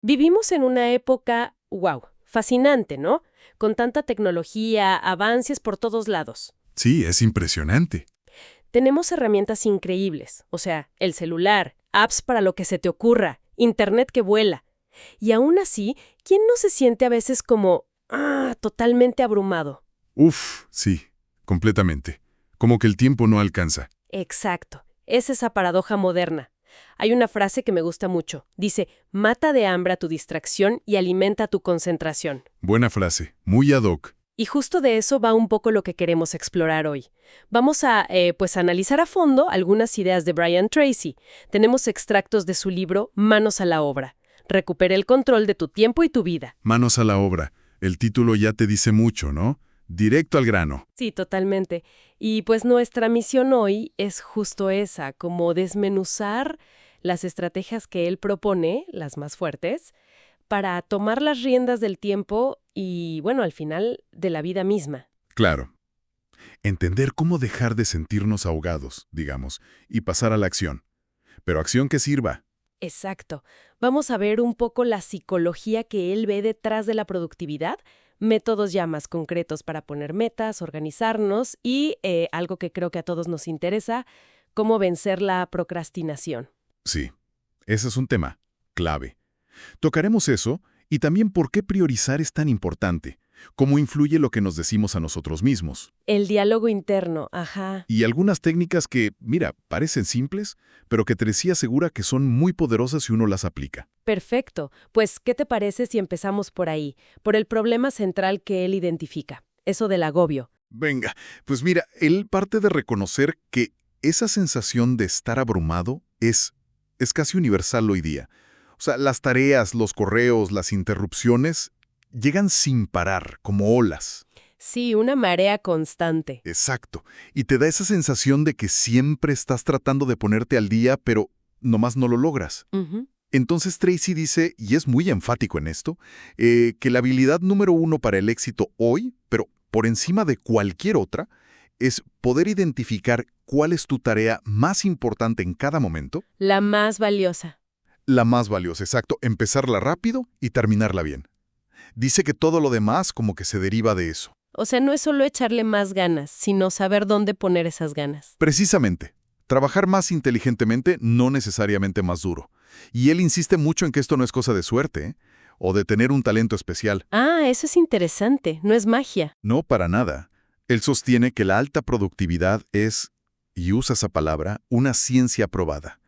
Vivimos en una época, wow, fascinante, ¿no? Con tanta tecnología, avances por todos lados. Sí, es impresionante. Tenemos herramientas increíbles, o sea, el celular, apps para lo que se te ocurra, internet que vuela. Y aún así, ¿quién no se siente a veces como, totalmente abrumado? Uf, sí, completamente. Como que el tiempo no alcanza. Exacto, es esa paradoja moderna. Hay una frase que me gusta mucho. Dice, mata de hambre a tu distracción y alimenta tu concentración. Buena frase, muy ad hoc. Y justo de eso va un poco lo que queremos explorar hoy. Vamos a, analizar a fondo algunas ideas de Brian Tracy. Tenemos extractos de su libro Manos a la obra. Recupera el control de tu tiempo y tu vida. Manos a la obra. El título ya te dice mucho, ¿no? Directo al grano. Sí, totalmente. Y pues nuestra misión hoy es justo esa, como desmenuzar las estrategias que él propone, las más fuertes, para tomar las riendas del tiempo y, bueno, al final, de la vida misma. Claro. Entender cómo dejar de sentirnos ahogados, digamos, y pasar a la acción. Pero acción que sirva. Exacto. Vamos a ver un poco la psicología que él ve detrás de la productividad, métodos ya más concretos para poner metas, organizarnos y algo que creo que a todos nos interesa, cómo vencer la procrastinación. Sí, ese es un tema clave. Tocaremos eso y también por qué priorizar es tan importante, cómo influye lo que nos decimos a nosotros mismos. El diálogo interno, ajá. Y algunas técnicas que, mira, parecen simples, pero que Tracy asegura que son muy poderosas si uno las aplica. Perfecto. Pues, ¿qué te parece si empezamos por ahí, por el problema central que él identifica, eso del agobio? Venga, pues mira, él parte de reconocer que esa sensación de estar abrumado es casi universal hoy día. O sea, las tareas, los correos, las interrupciones llegan sin parar, como olas. Sí, una marea constante. Exacto. Y te da esa sensación de que siempre estás tratando de ponerte al día, pero nomás no lo logras. Ujú. Entonces Tracy dice, y es muy enfático en esto, que la habilidad número uno para el éxito hoy, pero por encima de cualquier otra, es poder identificar cuál es tu tarea más importante en cada momento, La más valiosa. la más valiosa, exacto, empezarla rápido y terminarla bien. Dice que todo lo demás como que se deriva de eso. O sea, no es solo echarle más ganas, sino saber dónde poner esas ganas. Precisamente, trabajar más inteligentemente, no necesariamente más duro. Y él insiste mucho en que esto no es cosa de suerte, ¿eh? O de tener un talento especial. Ah, eso es interesante, no es magia. No, para nada. Él sostiene que la alta productividad es, y usa esa palabra, una ciencia probada.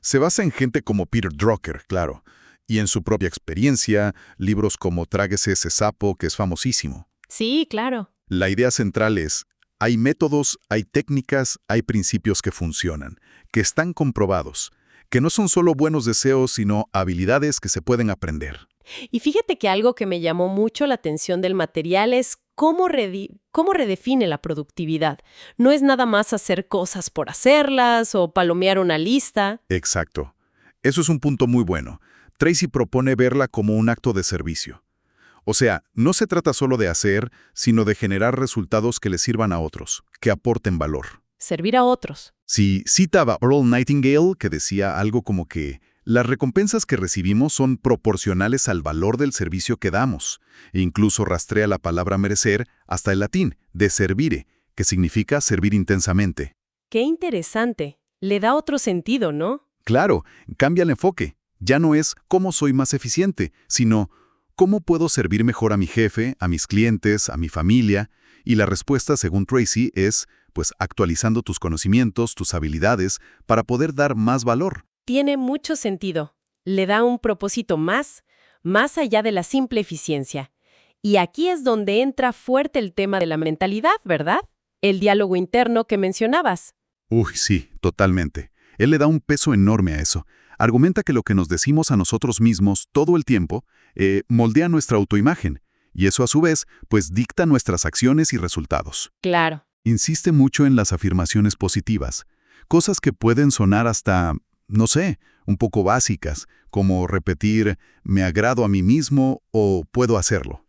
Se basa en gente como Peter Drucker, claro, y en su propia experiencia, libros como Tráguese ese sapo, que es famosísimo. Sí, claro. La idea central es, hay métodos, hay técnicas, hay principios que funcionan, que están comprobados, que no son solo buenos deseos, sino habilidades que se pueden aprender. Y fíjate que algo que me llamó mucho la atención del material es cómo redefine la productividad. No es nada más hacer cosas por hacerlas o palomear una lista. Exacto. Eso es un punto muy bueno. Tracy propone verla como un acto de servicio. O sea, no se trata solo de hacer, sino de generar resultados que le sirvan a otros, que aporten valor. Servir a otros. Si citaba a Earl Nightingale, que decía algo como que las recompensas que recibimos son proporcionales al valor del servicio que damos, e incluso rastrea la palabra merecer hasta el latín, de servire, que significa servir intensamente. Qué interesante. Le da otro sentido, ¿no? Claro, cambia el enfoque. Ya no es cómo soy más eficiente, sino cómo puedo servir mejor a mi jefe, a mis clientes, a mi familia. Y la respuesta, según Tracy, es, pues, actualizando tus conocimientos, tus habilidades, para poder dar más valor. Tiene mucho sentido. Le da un propósito más allá de la simple eficiencia. Y aquí es donde entra fuerte el tema de la mentalidad, ¿verdad? El diálogo interno que mencionabas. Uy, sí, totalmente. Él le da un peso enorme a eso. Argumenta que lo que nos decimos a nosotros mismos todo el tiempo moldea nuestra autoimagen, y eso a su vez, pues dicta nuestras acciones y resultados. Claro. Insiste mucho en las afirmaciones positivas, cosas que pueden sonar hasta, no sé, un poco básicas, como repetir «me agrado a mí mismo» o «puedo hacerlo».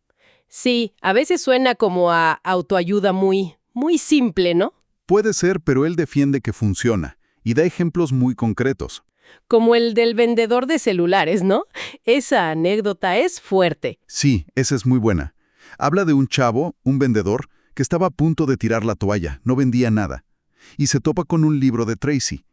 Sí, a veces suena como a autoayuda muy simple, ¿no? Puede ser, pero él defiende que funciona, y da ejemplos muy concretos. como el del vendedor de celulares, ¿no? Esa anécdota es fuerte. Sí, esa es muy buena. Habla de un chavo, un vendedor, que estaba a punto de tirar la toalla, no vendía nada. Y se topa con un libro de Tracy.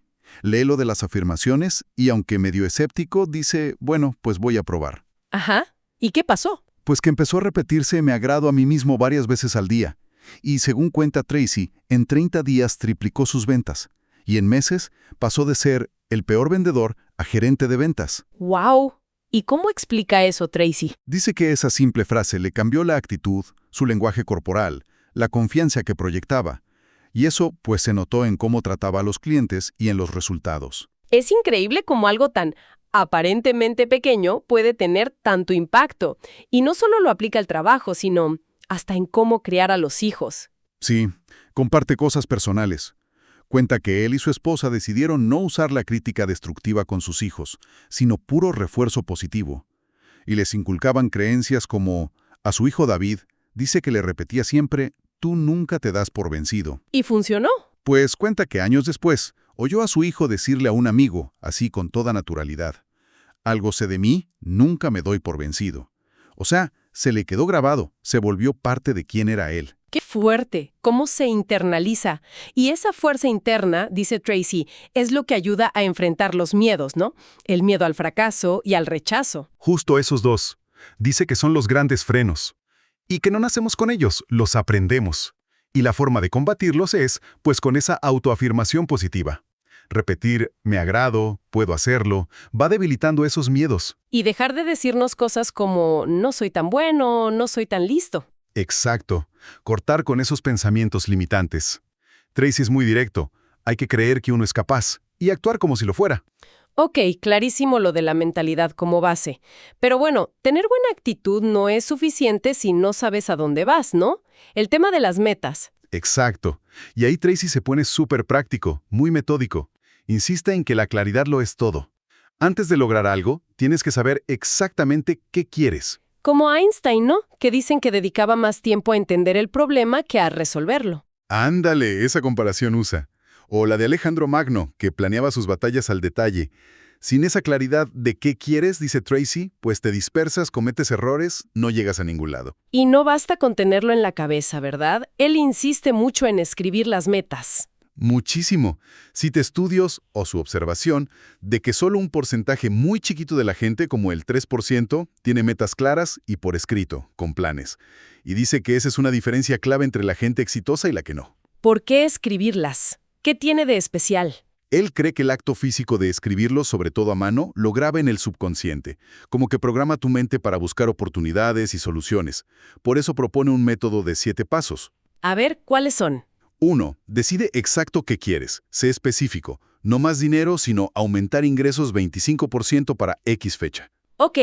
Lee lo de las afirmaciones y, aunque medio escéptico, dice, bueno, pues voy a probar. Ajá. ¿Y qué pasó? Pues que empezó a repetirse me agrado a mí mismo varias veces al día. Y según cuenta Tracy, en 30 días triplicó sus ventas. Y en meses pasó de ser el peor vendedor a gerente de ventas. ¡Wow! ¿Y cómo explica eso, Tracy? Dice que esa simple frase le cambió la actitud, su lenguaje corporal, la confianza que proyectaba. Y eso pues se notó en cómo trataba a los clientes y en los resultados. Es increíble cómo algo tan aparentemente pequeño puede tener tanto impacto. Y no solo lo aplica al trabajo, sino hasta en cómo criar a los hijos. Sí, comparte cosas personales. Cuenta que él y su esposa decidieron no usar la crítica destructiva con sus hijos, sino puro refuerzo positivo. Y les inculcaban creencias como, a su hijo David, dice que le repetía siempre, tú nunca te das por vencido. ¿Y funcionó? Pues cuenta que años después, oyó a su hijo decirle a un amigo, así con toda naturalidad, algo sé de mí, nunca me doy por vencido. O sea, se le quedó grabado, se volvió parte de quién era él. ¡Qué fuerte! ¿Cómo se internaliza? Y esa fuerza interna, dice Tracy, es lo que ayuda a enfrentar los miedos, ¿no? El miedo al fracaso y al rechazo. Justo esos dos. Dice que son los grandes frenos. Y que no nacemos con ellos, los aprendemos. Y la forma de combatirlos es, pues, con esa autoafirmación positiva. Repetir, me agrado, puedo hacerlo, va debilitando esos miedos. Y dejar de decirnos cosas como, no soy tan bueno, no soy tan listo. Exacto. Cortar con esos pensamientos limitantes. Tracy es muy directo. Hay que creer que uno es capaz y actuar como si lo fuera. Ok, clarísimo lo de la mentalidad como base. Pero bueno, tener buena actitud no es suficiente si no sabes a dónde vas, ¿no? El tema de las metas. Exacto. Y ahí Tracy se pone súper práctico, muy metódico. Insiste en que la claridad lo es todo. Antes de lograr algo, tienes que saber exactamente qué quieres. Como Einstein, ¿no? Que dicen que dedicaba más tiempo a entender el problema que a resolverlo. Ándale, esa comparación usa. O la de Alejandro Magno, que planeaba sus batallas al detalle. Sin esa claridad de qué quieres, dice Tracy, pues te dispersas, cometes errores, no llegas a ningún lado. Y no basta con tenerlo en la cabeza, ¿verdad? Él insiste mucho en escribir las metas. Muchísimo. Cita estudios, o su observación, de que solo un porcentaje muy chiquito de la gente, como el 3%, tiene metas claras y por escrito, con planes. Y dice que esa es una diferencia clave entre la gente exitosa y la que no. ¿Por qué escribirlas? ¿Qué tiene de especial? Él cree que el acto físico de escribirlo, sobre todo a mano, lo graba en el subconsciente, como que programa tu mente para buscar oportunidades y soluciones. Por eso propone un método de 7 pasos. A ver, ¿cuáles son? 1. Decide exacto qué quieres. Sé específico. No más dinero, sino aumentar ingresos 25% para X fecha. Ok,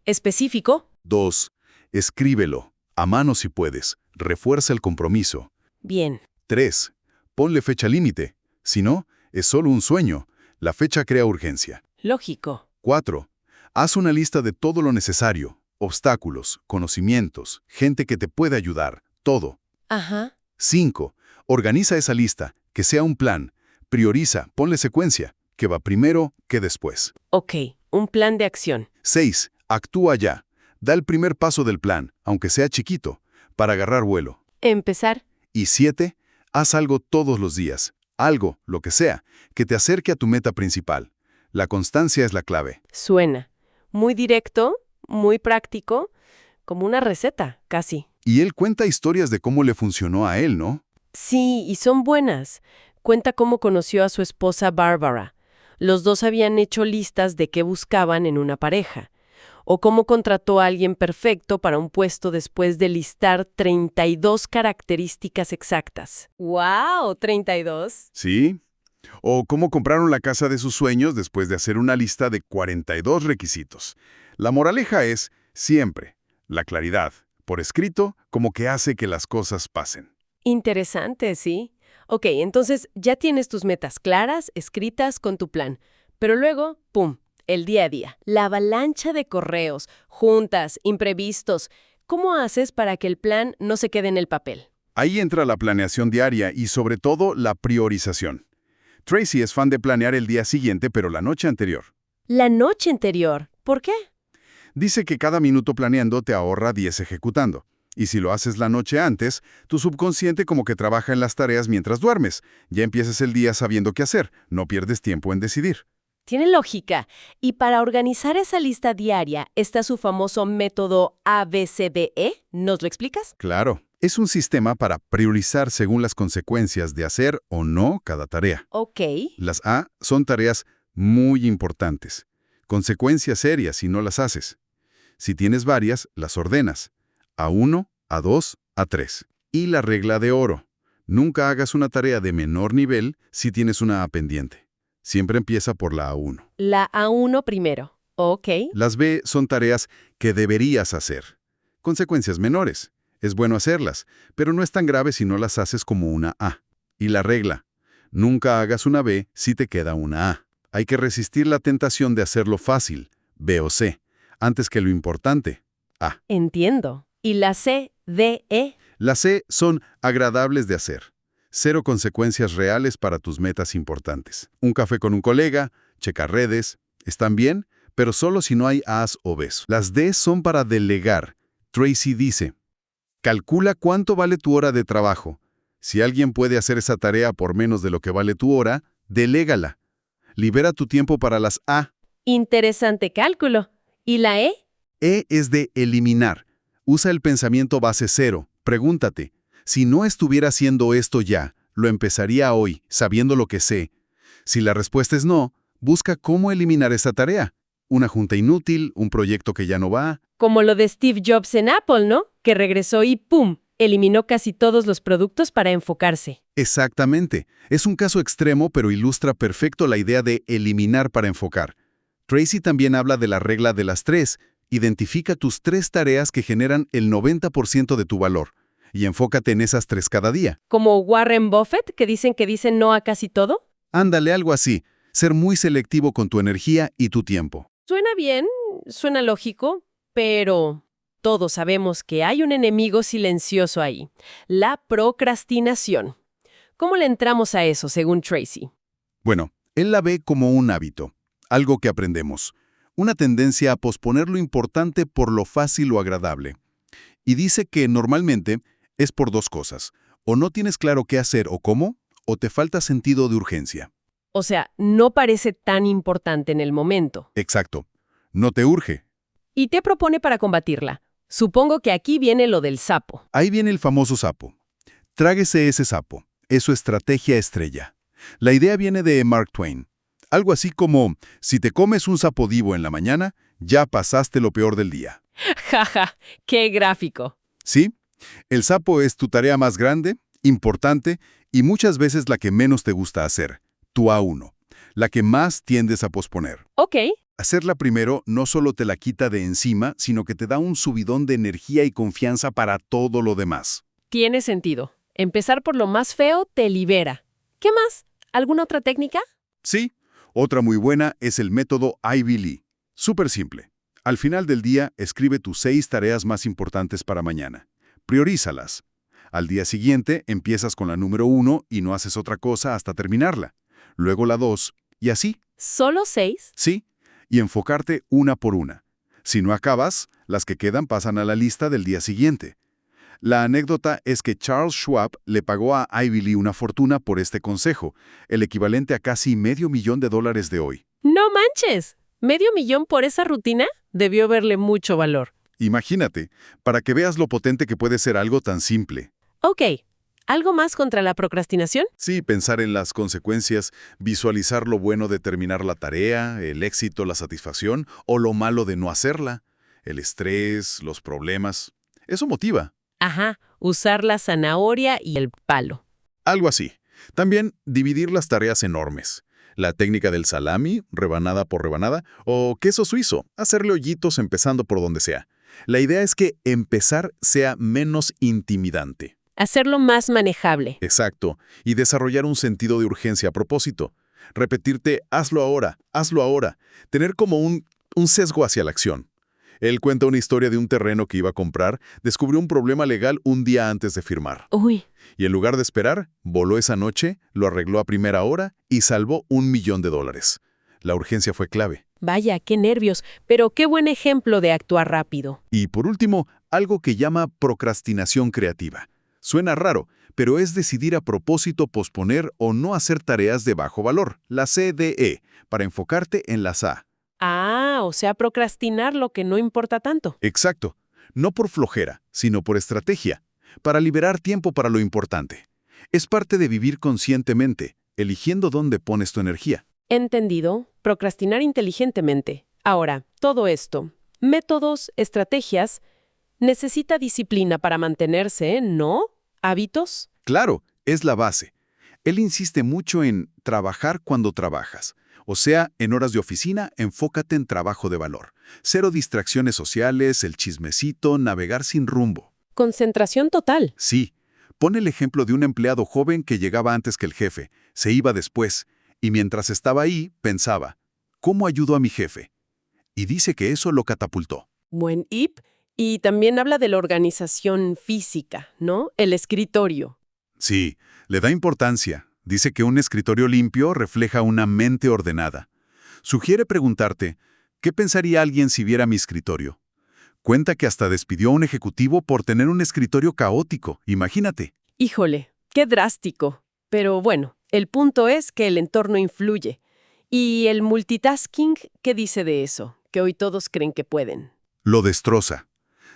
específico. 2. Escríbelo. A mano si puedes. Refuerza el compromiso. Bien. 3. Ponle fecha límite. Si no, es solo un sueño. La fecha crea urgencia. Lógico. 4. Haz una lista de todo lo necesario. Obstáculos, conocimientos, gente que te puede ayudar. Todo. Ajá. 5. Organiza esa lista, que sea un plan. Prioriza, ponle secuencia, que va primero, que después. Ok, un plan de acción. 6. Actúa ya. Da el primer paso del plan, aunque sea chiquito, para agarrar vuelo. Empezar. Y 7. Haz algo todos los días. Algo, lo que sea, que te acerque a tu meta principal. La constancia es la clave. Suena. Muy directo, muy práctico, como una receta, casi. Y él cuenta historias de cómo le funcionó a él, ¿no? Sí, y son buenas. Cuenta cómo conoció a su esposa Barbara. Los dos habían hecho listas de qué buscaban en una pareja. O cómo contrató a alguien perfecto para un puesto después de listar 32 características exactas. ¡Wow! ¿32? Sí. O cómo compraron la casa de sus sueños después de hacer una lista de 42 requisitos. La moraleja es, siempre, la claridad, por escrito, como que hace que las cosas pasen. Interesante, sí. Ok, entonces ya tienes tus metas claras, escritas con tu plan. Pero luego, ¡pum!, el día a día. La avalancha de correos, juntas, imprevistos. ¿Cómo haces para que el plan no se quede en el papel? Ahí entra la planeación diaria y sobre todo la priorización. Tracy es fan de planear el día siguiente, pero la noche anterior. La noche anterior. ¿Por qué? Dice que cada minuto planeando te ahorra 10 ejecutando. Y si lo haces la noche antes, tu subconsciente como que trabaja en las tareas mientras duermes. Ya empiezas el día sabiendo qué hacer, no pierdes tiempo en decidir. Tiene lógica. Y para organizar esa lista diaria está su famoso método ABCDE. ¿Nos lo explicas? Claro, es un sistema para priorizar según las consecuencias de hacer o no cada tarea. Ok. Las A son tareas muy importantes, consecuencias serias si no las haces. Si tienes varias, las ordenas. A1, A2, A3. Y la regla de oro. Nunca hagas una tarea de menor nivel si tienes una A pendiente. Siempre empieza por la A1. La A1 primero. Ok. Las B son tareas que deberías hacer. Consecuencias menores. Es bueno hacerlas, pero no es tan grave si no las haces como una A. Y la regla. Nunca hagas una B si te queda una A. Hay que resistir la tentación de hacerlo fácil, B o C, antes que lo importante, A. Entiendo. ¿Y la CDE? Las C son agradables de hacer. Cero consecuencias reales para tus metas importantes. Un café con un colega, checar redes, están bien, pero solo si no hay A's o B's. Las D son para delegar. Tracy dice, calcula cuánto vale tu hora de trabajo. Si alguien puede hacer esa tarea por menos de lo que vale tu hora, delégala. Libera tu tiempo para las A. Interesante cálculo. ¿Y la E? E es de eliminar. Usa el pensamiento base cero. Pregúntate, si no estuviera haciendo esto ya, lo empezaría hoy, sabiendo lo que sé. Si la respuesta es no, busca cómo eliminar esa tarea. Una junta inútil, un proyecto que ya no va. Como lo de Steve Jobs en Apple, ¿no? Que regresó y ¡pum! Eliminó casi todos los productos para enfocarse. Exactamente. Es un caso extremo, pero ilustra perfecto la idea de eliminar para enfocar. Tracy también habla de la regla de las 3. Identifica tus 3 tareas que generan el 90% de tu valor y enfócate en esas 3 cada día. Como Warren Buffett, que dicen no a casi todo. Ándale, algo así. Ser muy selectivo con tu energía y tu tiempo. Suena bien, suena lógico, pero todos sabemos que hay un enemigo silencioso ahí, la procrastinación. ¿Cómo le entramos a eso, según Tracy? Bueno, él la ve como un hábito, algo que aprendemos, una tendencia a posponer lo importante por lo fácil o agradable. Y dice que normalmente es por 2 cosas, o no tienes claro qué hacer o cómo, o te falta sentido de urgencia. O sea, no parece tan importante en el momento. Exacto. No te urge. ¿Y qué propone para combatirla? Supongo que aquí viene lo del sapo. Ahí viene el famoso sapo. Tráguese ese sapo. Es su estrategia estrella. La idea viene de Mark Twain. Algo así como, si te comes un sapo vivo en la mañana, ya pasaste lo peor del día. Jaja, qué gráfico. ¿Sí? El sapo es tu tarea más grande, importante y muchas veces la que menos te gusta hacer. Tu A1. La que más tiendes a posponer. Ok. Hacerla primero no solo te la quita de encima, sino que te da un subidón de energía y confianza para todo lo demás. Tiene sentido. Empezar por lo más feo te libera. ¿Qué más? ¿Alguna otra técnica? Sí, otra muy buena es el método Ivy Lee. Súper simple. Al final del día, escribe tus 6 tareas más importantes para mañana. Priorízalas. Al día siguiente, empiezas con la número 1 y no haces otra cosa hasta terminarla. Luego la 2, y así. ¿Solo 6? Sí, y enfocarte una por una. Si no acabas, las que quedan pasan a la lista del día siguiente. La anécdota es que Charles Schwab le pagó a Ivy Lee una fortuna por este consejo, el equivalente a casi $500,000 de hoy. ¡No manches! ¿$500,000 por esa rutina? Debió verle mucho valor. Imagínate, para que veas lo potente que puede ser algo tan simple. Ok. ¿Algo más contra la procrastinación? Sí, pensar en las consecuencias, visualizar lo bueno de terminar la tarea, el éxito, la satisfacción, o lo malo de no hacerla, el estrés, los problemas. Eso motiva. Ajá, usar la zanahoria y el palo. Algo así. También dividir las tareas enormes. La técnica del salami, rebanada por rebanada, o queso suizo, hacerle hoyitos empezando por donde sea. La idea es que empezar sea menos intimidante. Hacerlo más manejable. Exacto, y desarrollar un sentido de urgencia a propósito. Repetirte, hazlo ahora, hazlo ahora. Tener como un sesgo hacia la acción. Él cuenta una historia de un terreno que iba a comprar, descubrió un problema legal un día antes de firmar. Uy, Y en lugar de esperar, voló esa noche, lo arregló a primera hora y salvó $1.000.000. La urgencia fue clave. vaya, qué nervios, pero qué buen ejemplo de actuar rápido. Y por último, algo que llama procrastinación creativa. Suena raro, pero es decidir a propósito posponer o no hacer tareas de bajo valor, la CDE, para enfocarte en las A. Ah, o sea, procrastinar lo que no importa tanto. Exacto. No por flojera, sino por estrategia, para liberar tiempo para lo importante. Es parte de vivir conscientemente, eligiendo dónde pones tu energía. Entendido, procrastinar inteligentemente. Ahora, todo esto, métodos, estrategias, necesita disciplina para mantenerse, ¿no? ¿Hábitos? Claro, es la base. Él insiste mucho en trabajar cuando trabajas. O sea, en horas de oficina, enfócate en trabajo de valor. Cero distracciones sociales, el chismecito, navegar sin rumbo. Concentración total. Sí, pone el ejemplo de un empleado joven que llegaba antes que el jefe, se iba después, y mientras estaba ahí, pensaba, ¿cómo ayudo a mi jefe? Y dice que eso lo catapultó. Buen IP. Y también habla de la organización física, ¿no? El escritorio. Sí, le da importancia. Dice que un escritorio limpio refleja una mente ordenada. Sugiere preguntarte, ¿qué pensaría alguien si viera mi escritorio? Cuenta que hasta despidió a un ejecutivo por tener un escritorio caótico, imagínate. Híjole, qué drástico. Pero bueno, el punto es que el entorno influye. ¿Y el multitasking qué dice de eso? Que hoy todos creen que pueden. Lo destroza.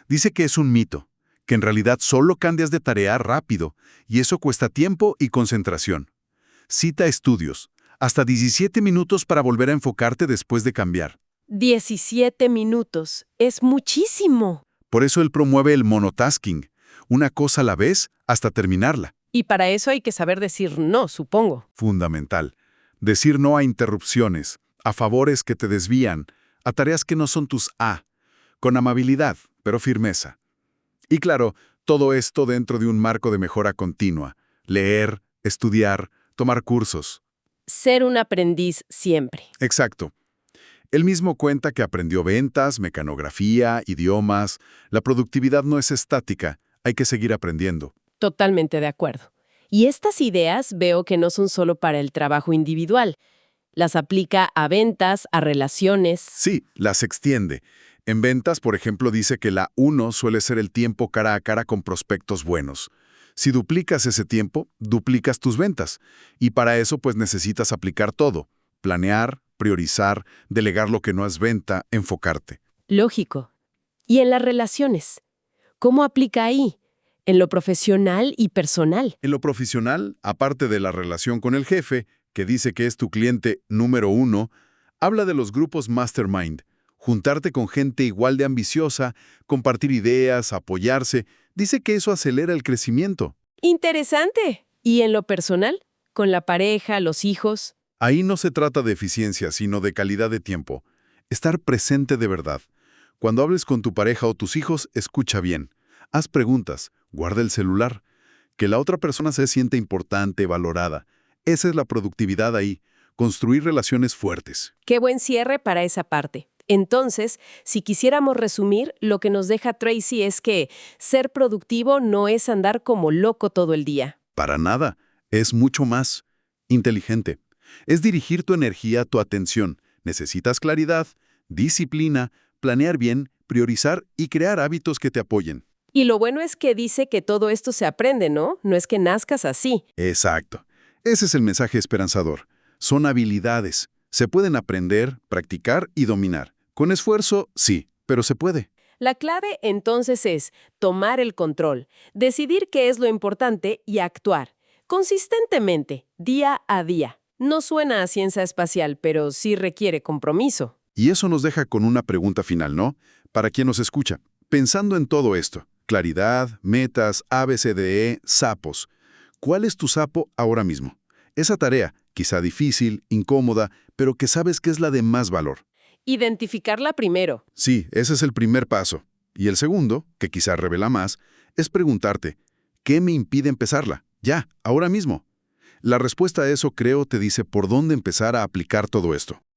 Dice que es un mito, que en realidad solo cambias de tarea rápido, y eso cuesta tiempo y concentración. Cita estudios, hasta 17 minutos para volver a enfocarte después de cambiar. 17 minutos. Es muchísimo. Por eso él promueve el monotasking, una cosa a la vez hasta terminarla. Y para eso hay que saber decir no, supongo. Fundamental. Decir no a interrupciones, a favores que te desvían, a tareas que no son tus A, con amabilidad, pero firmeza. Y claro, todo esto dentro de un marco de mejora continua. Leer, estudiar, tomar cursos. Ser un aprendiz siempre. Exacto. Él mismo cuenta que aprendió ventas, mecanografía, idiomas. La productividad no es estática, hay que seguir aprendiendo. Totalmente de acuerdo. Y estas ideas veo que no son solo para el trabajo individual. Las aplica a ventas, a relaciones. Sí, las extiende. En ventas, por ejemplo, dice que la 1 suele ser el tiempo cara a cara con prospectos buenos. Si duplicas ese tiempo, duplicas tus ventas. Y para eso, pues necesitas aplicar todo. Planear, priorizar, delegar lo que no es venta, enfocarte. Lógico. ¿Y en las relaciones? ¿Cómo aplica ahí? En lo profesional y personal. En lo profesional, aparte de la relación con el jefe, que dice que es tu cliente número 1, habla de los grupos Mastermind. Juntarte con gente igual de ambiciosa, compartir ideas, apoyarse, dice que eso acelera el crecimiento. Interesante. ¿Y en lo personal? ¿Con la pareja, los hijos? Ahí no se trata de eficiencia, sino de calidad de tiempo. Estar presente de verdad. Cuando hables con tu pareja o tus hijos, escucha bien. Haz preguntas, guarda el celular. Que la otra persona se sienta importante, valorada. Esa es la productividad ahí. Construir relaciones fuertes. Qué buen cierre para esa parte. Entonces, si quisiéramos resumir, lo que nos deja Tracy es que ser productivo no es andar como loco todo el día. Para nada. Es mucho más. Inteligente. Es dirigir tu energía, tu atención. Necesitas claridad, disciplina, planear bien, priorizar y crear hábitos que te apoyen. Y lo bueno es que dice que todo esto se aprende, ¿no? No es que nazcas así. Exacto. Ese es el mensaje esperanzador. Son habilidades. Se pueden aprender, practicar y dominar. Con esfuerzo, sí, pero se puede. La clave entonces es tomar el control, decidir qué es lo importante y actuar, consistentemente, día a día. No suena a ciencia espacial, pero sí requiere compromiso. Y eso nos deja con una pregunta final, ¿no? Para quien nos escucha, pensando en todo esto, claridad, metas, ABCDE, sapos. ¿Cuál es tu sapo ahora mismo? Esa tarea, quizá difícil, incómoda, pero que sabes que es la de más valor. Identificarla primero. Sí, ese es el primer paso. Y el segundo, que quizá revela más, es preguntarte, ¿qué me impide empezarla? Ya, ahora mismo. La respuesta a eso, creo, te dice por dónde empezar a aplicar todo esto.